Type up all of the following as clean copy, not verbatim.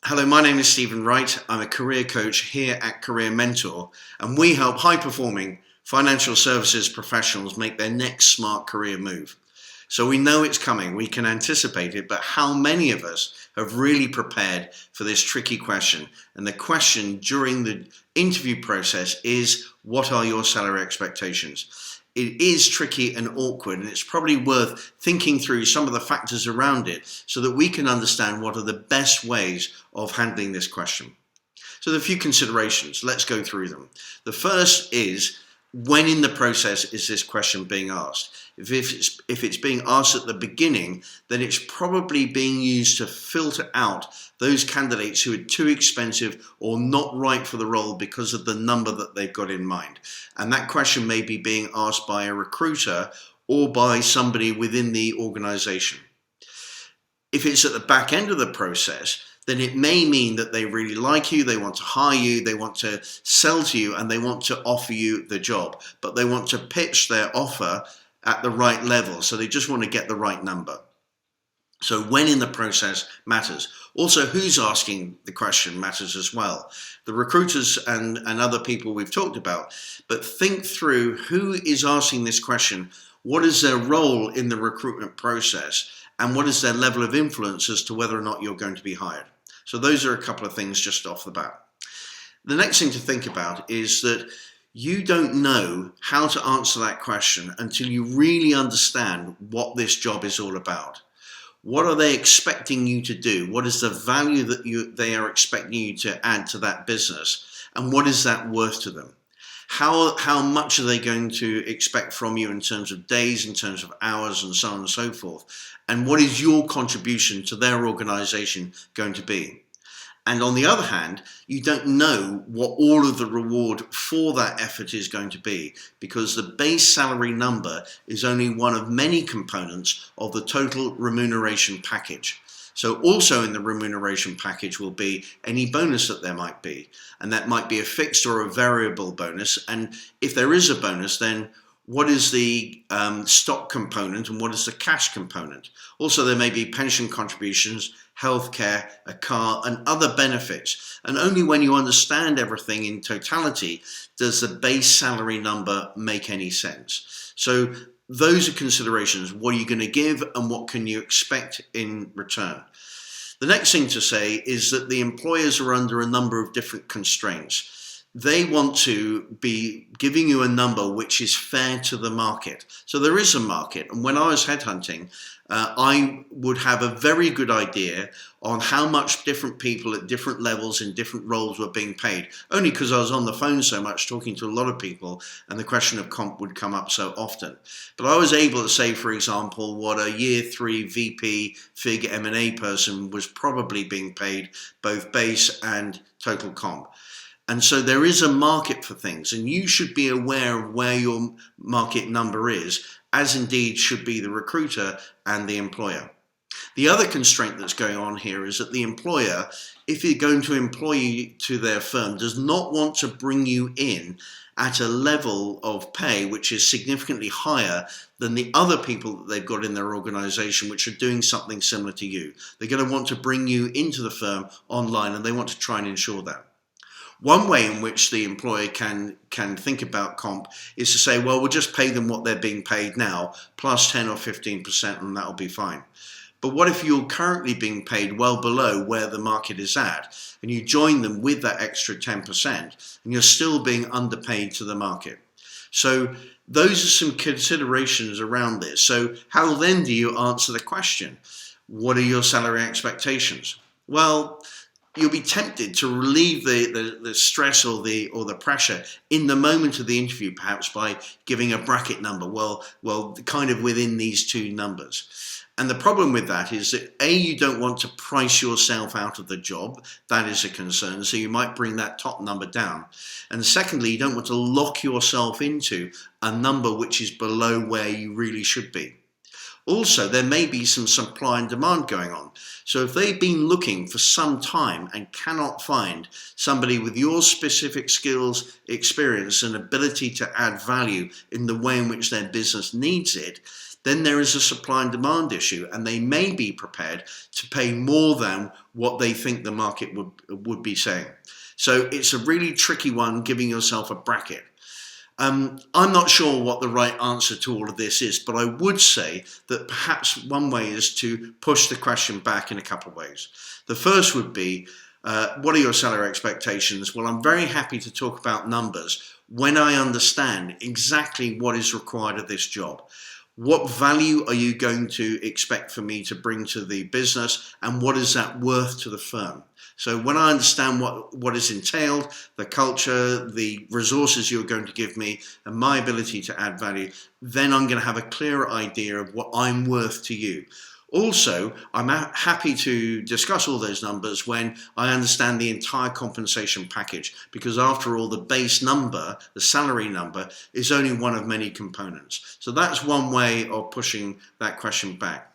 Hello, my name is Stephen Wright. I'm a career coach here at Career Mentor, and we help high-performing financial services professionals make their next smart career move. So we know it's coming, we can anticipate it, but how many of us have really prepared for this tricky question? And the question during the interview process is, what are your salary expectations? It is tricky and awkward, and it's probably worth thinking through some of the factors around it so that we can understand what are the best ways of handling this question. So there are a few considerations. Let's go through them. The first is, when in the process is this question being asked? If it's being asked at the beginning, then it's probably being used to filter out those candidates who are too expensive or not right for the role because of the number that they've got in mind. And that question may be being asked by a recruiter or by somebody within the organization. If it's at the back end of the process, then it may mean that they really like you, they want to hire you, they want to sell to you, and they want to offer you the job, but they want to pitch their offer at the right level. So they just want to get the right number. So when in the process matters. Also, who's asking the question matters as well. The recruiters and other people we've talked about, but think through who is asking this question, what is their role in the recruitment process, and what is their level of influence as to whether or not you're going to be hired. So those are a couple of things just off the bat. The next thing to think about is that you don't know how to answer that question until you really understand what this job is all about. What are they expecting you to do? What is the value that they are expecting you to add to that business? And what is that worth to them? How much are they going to expect from you in terms of days, in terms of hours, and so on and so forth? And what is your contribution to their organization going to be? And on the other hand, you don't know what all of the reward for that effort is going to be, because the base salary number is only one of many components of the total remuneration package. So also in the remuneration package will be any bonus that there might be, and that might be a fixed or a variable bonus. And if there is a bonus, then what is the stock component and what is the cash component? Also, there may be pension contributions, healthcare, a car, and other benefits. And only when you understand everything in totality does the base salary number make any sense. So those are considerations. What are you going to give and what can you expect in return? The next thing to say is that the employers are under a number of different constraints. They want to be giving you a number which is fair to the market. So there is a market, and when I was headhunting, I would have a very good idea on how much different people at different levels in different roles were being paid, only because I was on the phone so much talking to a lot of people and the question of comp would come up so often. But I was able to say, for example, what a year 3 VP FIG M&A person was probably being paid, both base and total comp. And so there is a market for things, and you should be aware of where your market number is, as indeed should be the recruiter and the employer. The other constraint that's going on here is that the employer, if you're going to employ you to their firm, does not want to bring you in at a level of pay which is significantly higher than the other people that they've got in their organization which are doing something similar to you. They're going to want to bring you into the firm online, and they want to try and ensure that. One way in which the employer can think about comp is to say, well, we'll just pay them what they're being paid now, plus 10 or 15%, and that'll be fine. But what if you're currently being paid well below where the market is at, and you join them with that extra 10%, and you're still being underpaid to the market? So those are some considerations around this. So how then do you answer the question? What are your salary expectations? Well, you'll be tempted to relieve the stress or the pressure in the moment of the interview, perhaps by giving a bracket number. Well, kind of within these two numbers. And the problem with that is that A, you don't want to price yourself out of the job. That is a concern. So you might bring that top number down. And secondly, you don't want to lock yourself into a number which is below where you really should be. Also, there may be some supply and demand going on. So if they've been looking for some time and cannot find somebody with your specific skills, experience, and ability to add value in the way in which their business needs it, then there is a supply and demand issue, and they may be prepared to pay more than what they think the market would be saying. So it's a really tricky one, giving yourself a bracket. I'm not sure what the right answer to all of this is, but I would say that perhaps one way is to push the question back in a couple of ways. The first would be, what are your salary expectations? Well, I'm very happy to talk about numbers when I understand exactly what is required of this job. What value are you going to expect for me to bring to the business, and what is that worth to the firm? So when I understand what is entailed, the culture, the resources you're going to give me, and my ability to add value, then I'm going to have a clearer idea of what I'm worth to you. Also, I'm happy to discuss all those numbers when I understand the entire compensation package, because after all, the base number, the salary number, is only one of many components. So that's one way of pushing that question back.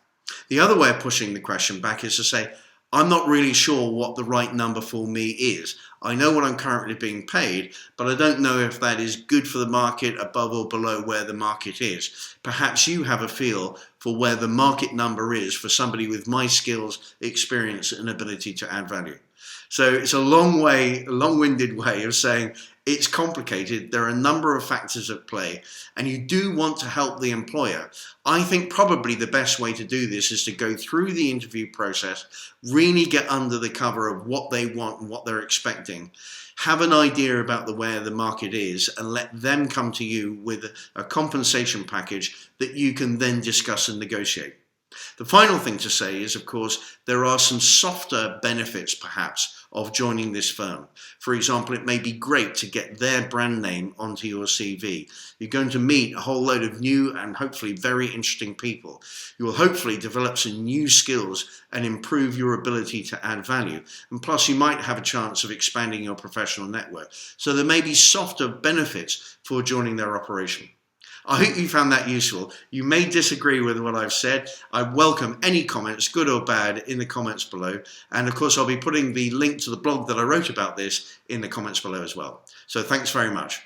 The other way of pushing the question back is to say, I'm not really sure what the right number for me is. I know what I'm currently being paid, but I don't know if that is good for the market, above or below where the market is. Perhaps you have a feel for where the market number is for somebody with my skills, experience, and ability to add value. So it's a long-winded way of saying it's complicated. There are a number of factors at play, and you do want to help the employer. I think probably the best way to do this is to go through the interview process, really get under the cover of what they want and what they're expecting, have an idea about where the market is, and let them come to you with a compensation package that you can then discuss and negotiate. The final thing to say is, of course, there are some softer benefits perhaps of joining this firm. For example, it may be great to get their brand name onto your CV. You're going to meet a whole load of new and hopefully very interesting people. You will hopefully develop some new skills and improve your ability to add value. And plus, you might have a chance of expanding your professional network. So there may be softer benefits for joining their operation. I hope you found that useful. You may disagree with what I've said. I welcome any comments, good or bad, in the comments below. And of course, I'll be putting the link to the blog that I wrote about this in the comments below as well. So thanks very much.